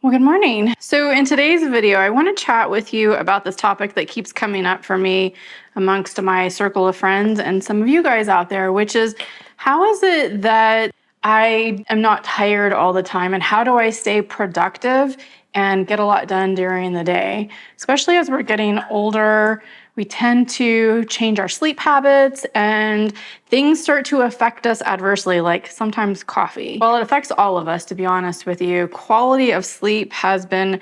Well, good morning. So in today's video, I want to chat with you about this topic that keeps coming up for me amongst my circle of friends and some of you guys out there, which is how is it that I am not tired all the time, and how do I stay productive and get a lot done during the day? Especially as we're getting older, we tend to change our sleep habits and things start to affect us adversely, like sometimes coffee. Well, it affects all of us, to be honest with you. Quality of sleep has been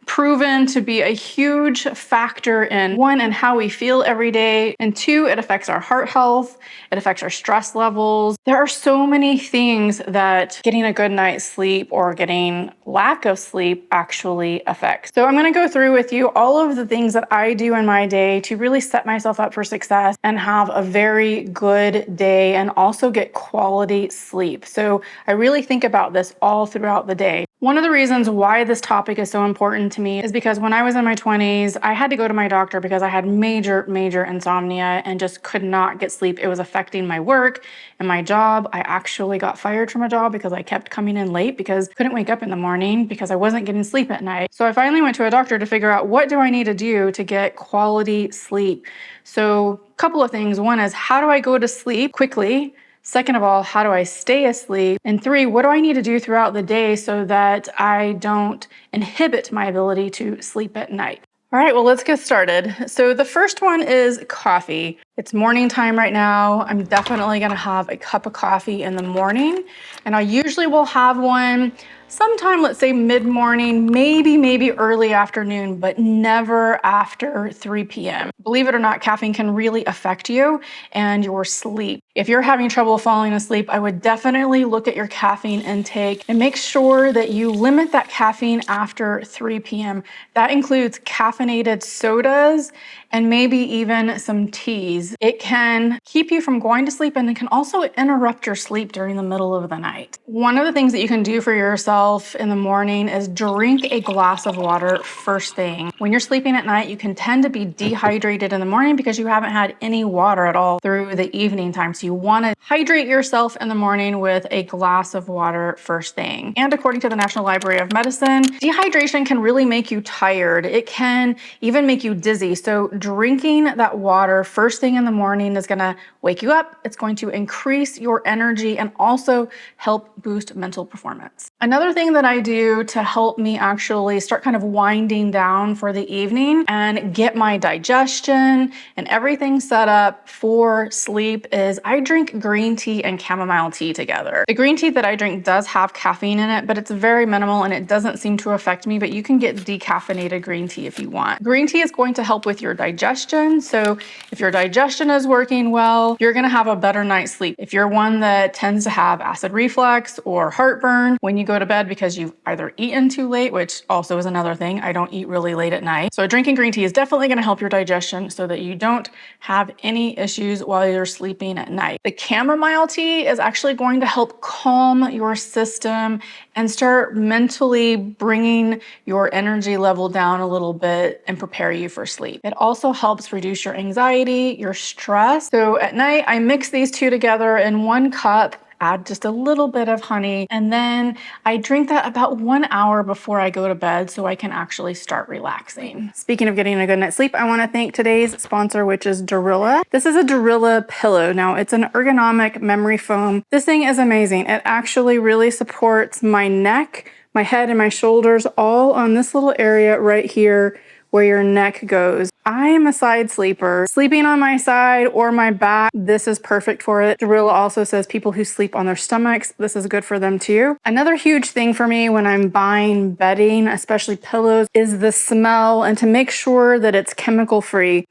proven to be a huge factor in one, in how we feel every day, and two, it affects our heart health, it affects our stress levels. There are so many things that getting a good night's sleep or getting lack of sleep actually affects. So I'm going to go through with you all of the things that I do in my day to really set myself up for success and have a very good day and also get quality sleep. So I really think about this all throughout the day. One of the reasons why this topic is so important to me is because when I was in my 20s, I had to go to my doctor because I had major insomnia and just could not get sleep. It was affecting my work and my job. I actually got fired from a job because I kept coming in late because I couldn't wake up in the morning because I wasn't getting sleep at night. So I finally went to a doctor to figure out, what do I need to do to get quality sleep? So a couple of things. One is, how do I go to sleep quickly? Second of all, how do I stay asleep? And three, what do I need to do throughout the day so that I don't inhibit my ability to sleep at night? All right, well, let's get started. So the first one is coffee. It's morning time right now. I'm definitely gonna have a cup of coffee in the morning, and I usually will have one sometime, let's say mid-morning, maybe early afternoon, but never after 3 p.m. Believe it or not, caffeine can really affect you and your sleep. If you're having trouble falling asleep, I would definitely look at your caffeine intake and make sure that you limit that caffeine after 3 p.m. That includes caffeinated sodas and maybe even some teas. It can keep you from going to sleep, and it can also interrupt your sleep during the middle of the night. One of the things that you can do for yourself in the morning is drink a glass of water first thing. When you're sleeping at night, you can tend to be dehydrated in the morning because you haven't had any water at all through the evening time. So you want to hydrate yourself in the morning with a glass of water first thing. And according to the National Library of Medicine, dehydration can really make you tired. It can even make you dizzy. So drinking that water first thing in the morning is going to wake you up. It's going to increase your energy and also help boost mental performance. Another thing that I do to help me actually start kind of winding down for the evening and get my digestion and everything set up for sleep is I drink green tea and chamomile tea together. The green tea that I drink does have caffeine in it, but it's very minimal and it doesn't seem to affect me, but you can get decaffeinated green tea if you want. Green tea is going to help with your digestion. So if your digestion is working well, you're going to have a better night's sleep. If you're one that tends to have acid reflux or heartburn when you go to bed because you've either eaten too late, which also is another thing, I don't eat really late at night. So drinking green tea is definitely going to help your digestion so that you don't have any issues while you're sleeping at night. The chamomile tea is actually going to help calm your system and start mentally bringing your energy level down a little bit and prepare you for sleep. It also helps reduce your anxiety, your stress. So at night, I mix these two together in 1 cup, add just a little bit of honey, and then I drink that about 1 hour before I go to bed so I can actually start relaxing. Speaking of getting a good night's sleep, I want to thank today's sponsor, which is Dorilla. This is a Dorilla pillow. Now, it's an ergonomic memory foam. This thing is amazing. It actually really supports my neck, my head, and my shoulders, all on this little area right here where your neck goes. I am a side sleeper. Sleeping on my side or my back, this is perfect for it. Dorilla also says people who sleep on their stomachs, this is good for them too. Another huge thing for me when I'm buying bedding, especially pillows, is the smell and to make sure that it's chemical free.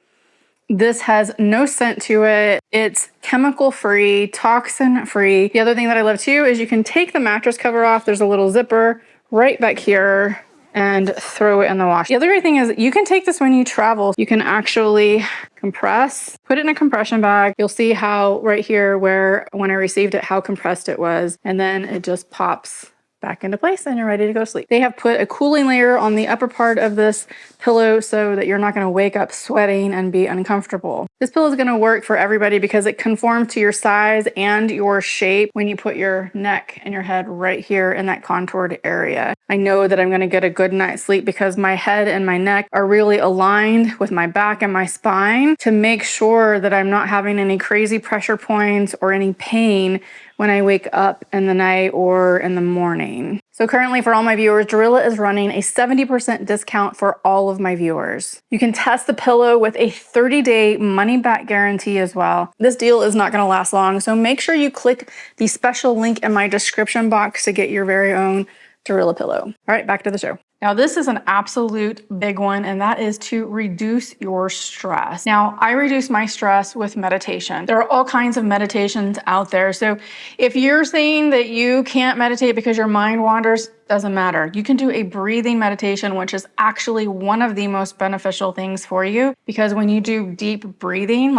This has no scent to it. It's chemical free, toxin free. The other thing that I love too is you can take the mattress cover off. There's a little zipper right back here and throw it in the wash. The other great thing is you can take this when you travel. You can actually compress, put it in a compression bag. You'll see how right here where when I received it, how compressed it was. And then it just pops back into place and you're ready to go to sleep. They have put a cooling layer on the upper part of this pillow so that you're not going to wake up sweating and be uncomfortable. This pillow is going to work for everybody because it conforms to your size and your shape when you put your neck and your head right here in that contoured area. I know that I'm going to get a good night's sleep because my head and my neck are really aligned with my back and my spine to make sure that I'm not having any crazy pressure points or any pain when I wake up in the night or in the morning. So currently for all my viewers, Dorilla is running a 70% discount for all of my viewers. You can test the pillow with a 30-day money-back guarantee as well. This deal is not going to last long, so make sure you click the special link in my description box to get your very own Dorilla pillow. All right, back to the show. Now, this is an absolute big one, and that is to reduce your stress. Now, I reduce my stress with meditation. There are all kinds of meditations out there. So if you're saying that you can't meditate because your mind wanders, doesn't matter. You can do a breathing meditation, which is actually one of the most beneficial things for you, because when you do deep breathing,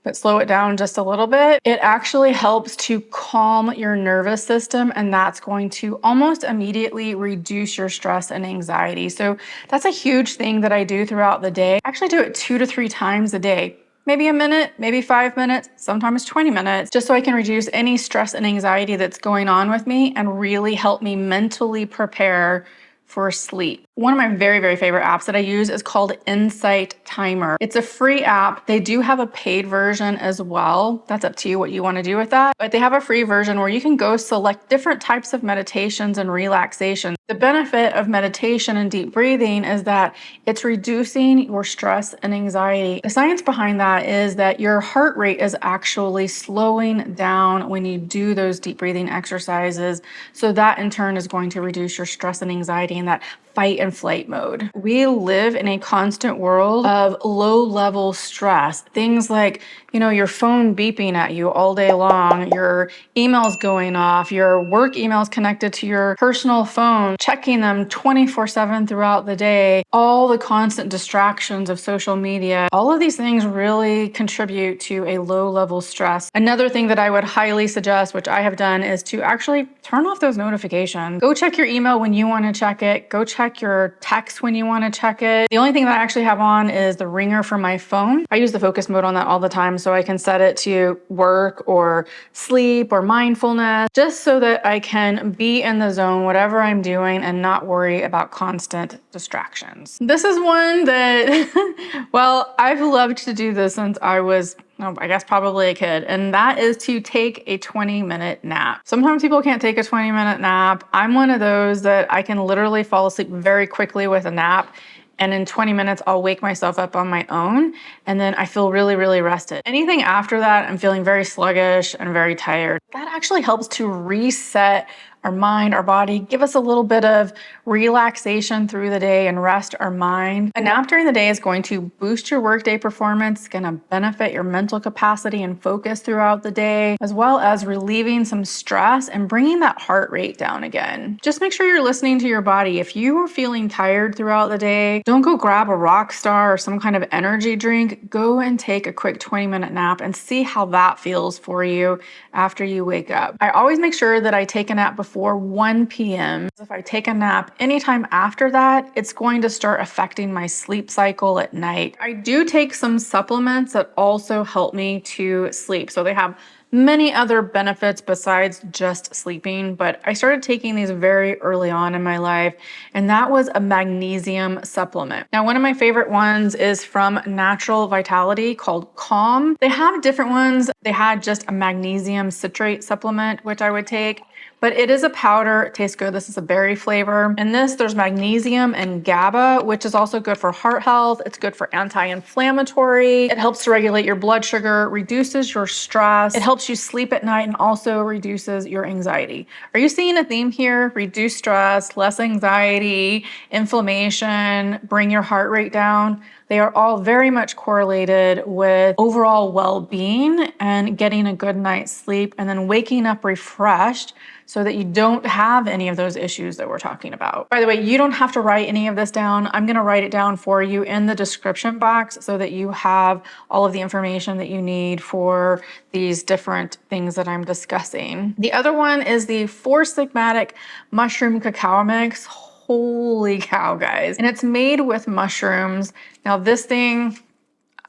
but slow it down just a little bit, it actually helps to calm your nervous system, and that's going to almost immediately reduce your stress and anxiety. So that's a huge thing that I do throughout the day. I actually do it 2 to 3 times a day. Maybe a minute, maybe 5 minutes, sometimes 20 minutes, just so I can reduce any stress and anxiety that's going on with me and really help me mentally prepare for sleep. One of my very, very favorite apps that I use is called Insight Timer. It's a free app. They do have a paid version as well. That's up to you what you want to do with that. But they have a free version where you can go select different types of meditations and relaxation. The benefit of meditation and deep breathing is that it's reducing your stress and anxiety. The science behind that is that your heart rate is actually slowing down when you do those deep breathing exercises. So that in turn is going to reduce your stress and anxiety in that fight and flight mode. We live in a constant world of low-level stress. Things like, your phone beeping at you all day long, your emails going off, your work emails connected to your personal phone, checking them 24/7 throughout the day, all the constant distractions of social media. All of these things really contribute to a low-level stress. Another thing that I would highly suggest, which I have done, is to actually turn off those notifications. Go check your email when you want to check it. Go check your text when you want to check it. The only thing that I actually have on is the ringer for my phone. I use the focus mode on that all the time, so I can set it to work or sleep or mindfulness, just so that I can be in the zone, whatever I'm doing, and not worry about constant distractions. This is one that, well, I've loved to do this since I was I guess probably a kid, and that is to take a 20-minute nap. Sometimes people can't take a 20-minute nap. I'm one of those that I can literally fall asleep very quickly with a nap, and in 20 minutes, I'll wake myself up on my own, and then I feel really, really rested. Anything after that, I'm feeling very sluggish and very tired. That actually helps to reset our mind, our body, give us a little bit of relaxation through the day and rest our mind. A nap during the day is going to boost your workday performance, it's gonna benefit your mental capacity and focus throughout the day, as well as relieving some stress and bringing that heart rate down again. Just make sure you're listening to your body. If you are feeling tired throughout the day, don't go grab a rock star or some kind of energy drink. Go and take a quick 20-minute nap and see how that feels for you after you wake up. I always make sure that I take a nap before 1 p.m. If I take a nap anytime after that, it's going to start affecting my sleep cycle at night. I do take some supplements that also help me to sleep. So they have many other benefits besides just sleeping, but I started taking these very early on in my life, and that was a magnesium supplement. Now, one of my favorite ones is from Natural Vitality called Calm. They have different ones. They had just a magnesium citrate supplement, which I would take, but it is a powder. It tastes good. This is a berry flavor. In this, there's magnesium and GABA, which is also good for heart health. It's good for anti-inflammatory. It helps to regulate your blood sugar, reduces your stress. It helps you sleep at night and also reduces your anxiety. Are you seeing a theme here? Reduce stress, less anxiety, inflammation, bring your heart rate down. They are all very much correlated with overall well-being and getting a good night's sleep and then waking up refreshed so that you don't have any of those issues that we're talking about. By the way, you don't have to write any of this down. I'm going to write it down for you in the description box so that you have all of the information that you need for these different things that I'm discussing. The other one is the 4-Sigmatic mushroom cacao mix. Holy cow, guys. And it's made with mushrooms. Now this thing,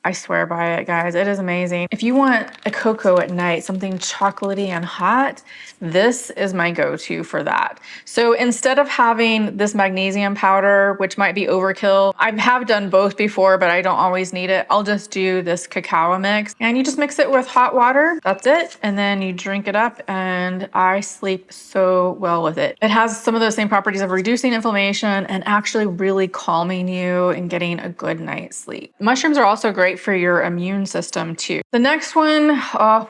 I swear by it, guys. It is amazing. If you want a cocoa at night, something chocolatey and hot, this is my go-to for that. So instead of having this magnesium powder, which might be overkill, I have done both before, but I don't always need it. I'll just do this cacao mix, and you just mix it with hot water. That's it. And then you drink it up, and I sleep so well with it. It has some of those same properties of reducing inflammation and actually really calming you and getting a good night's sleep. Mushrooms are also great for your immune system too. The next one,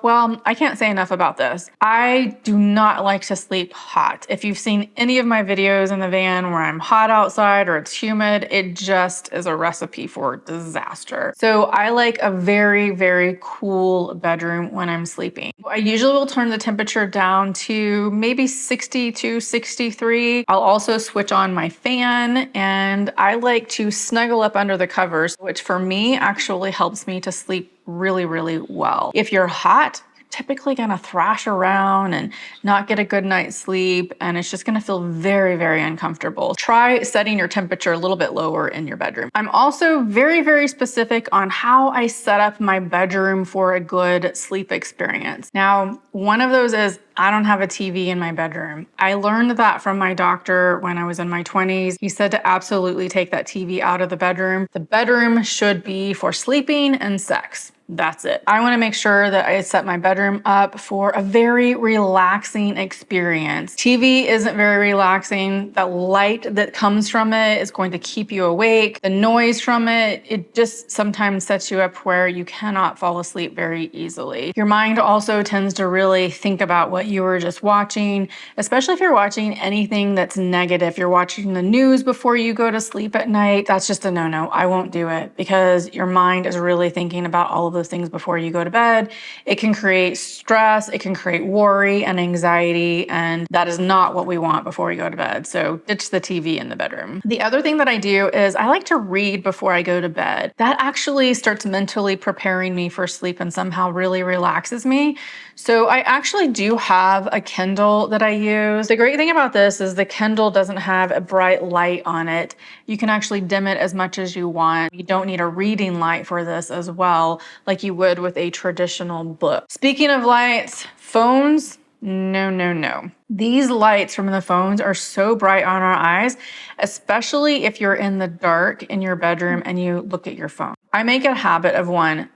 well, I can't say enough about this. I do not like to sleep hot. If you've seen any of my videos in the van where I'm hot outside or it's humid, it just is a recipe for disaster. So I like a very, very cool bedroom when I'm sleeping. I usually will turn the temperature down to maybe 62, 63. I'll also switch on my fan, and I like to snuggle up under the covers, which for me actually helps me to sleep really, really well. If you're hot, typically gonna thrash around and not get a good night's sleep, and it's just gonna feel very, very uncomfortable. Try setting your temperature a little bit lower in your bedroom. I'm also very, very specific on how I set up my bedroom for a good sleep experience. Now, one of those is I don't have a TV in my bedroom. I learned that from my doctor when I was in my 20s. He said to absolutely take that TV out of the bedroom. The bedroom should be for sleeping and sex. That's it. I want to make sure that I set my bedroom up for a very relaxing experience. TV isn't very relaxing. The light that comes from it is going to keep you awake. The noise from it, it just sometimes sets you up where you cannot fall asleep very easily. Your mind also tends to really think about what you were just watching, especially if you're watching anything that's negative. If you're watching the news before you go to sleep at night, that's just a no-no. I won't do it because your mind is really thinking about all of those things before you go to bed. It can create stress, it can create worry and anxiety, and that is not what we want before we go to bed. So ditch the TV in the bedroom. The other thing that I do is I like to read before I go to bed. That actually starts mentally preparing me for sleep and somehow really relaxes me. So I actually do have a Kindle that I use. The great thing about this is the Kindle doesn't have a bright light on it. You can actually dim it as much as you want. You don't need a reading light for this as well, like you would with a traditional book. Speaking of lights, phones, no, no, no. These lights from the phones are so bright on our eyes, especially if you're in the dark in your bedroom and you look at your phone. I make a habit of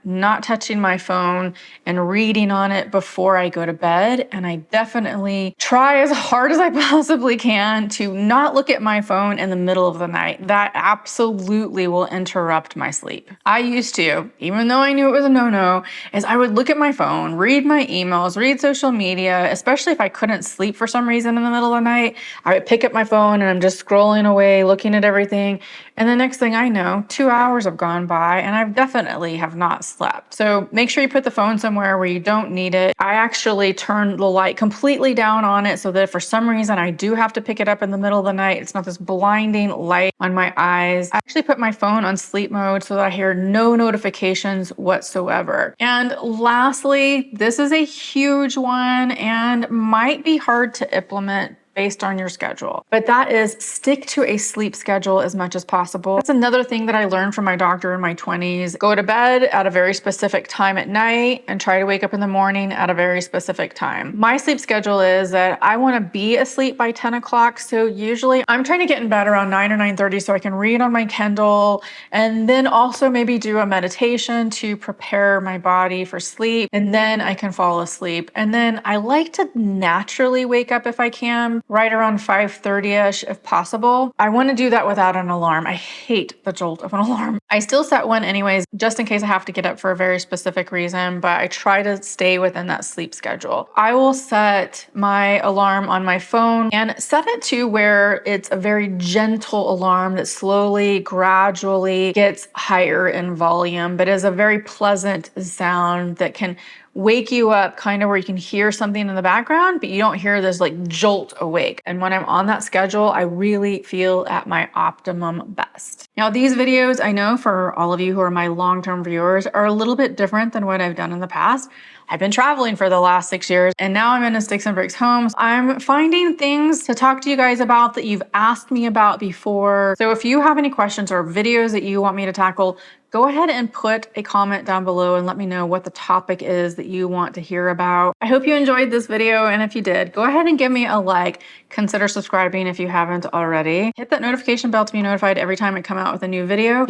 not touching my phone and reading on it before I go to bed. And I definitely try as hard as I possibly can to not look at my phone in the middle of the night. That absolutely will interrupt my sleep. I used to, even though I knew it was a no-no, is I would look at my phone, read my emails, read social media, especially if I couldn't sleep for some reason in the middle of the night. I would pick up my phone and I'm just scrolling away, looking at everything. And the next thing I know, 2 hours have gone by and I've definitely have not slept. So make sure you put the phone somewhere where you don't need it. I actually turn the light completely down on it so that if for some reason I do have to pick it up in the middle of the night, it's not this blinding light on my eyes. I actually put my phone on sleep mode so that I hear no notifications whatsoever. And lastly, this is a huge one and might be hard to implement based on your schedule. But that is stick to a sleep schedule as much as possible. That's another thing that I learned from my doctor in my 20s. Go to bed at a very specific time at night and try to wake up in the morning at a very specific time. My sleep schedule is that I want to be asleep by 10 o'clock. So usually I'm trying to get in bed around 9 or 9:30 so I can read on my Kindle and then also maybe do a meditation to prepare my body for sleep. And then I can fall asleep. And then I like to naturally wake up if I can, right around 5:30ish if possible. I want to do that without an alarm. I hate the jolt of an alarm. I still set one anyways, just in case I have to get up for a very specific reason, but I try to stay within that sleep schedule. I will set my alarm on my phone and set it to where it's a very gentle alarm that slowly, gradually gets higher in volume, but is a very pleasant sound that can wake you up kind of where you can hear something in the background, but you don't hear this like jolt awake. And when I'm on that schedule, I really feel at my optimum best. Now, these videos, I know for all of you who are my long-term viewers, are a little bit different than what I've done in the past. I've been traveling for the last 6 years and now I'm in a sticks and bricks home. I'm finding things to talk to you guys about that you've asked me about before. So if you have any questions or videos that you want me to tackle, go ahead and put a comment down below and let me know what the topic is that you want to hear about. I hope you enjoyed this video, and if you did, go ahead and give me a like. Consider subscribing if you haven't already. Hit that notification bell to be notified every time I come out with a new video.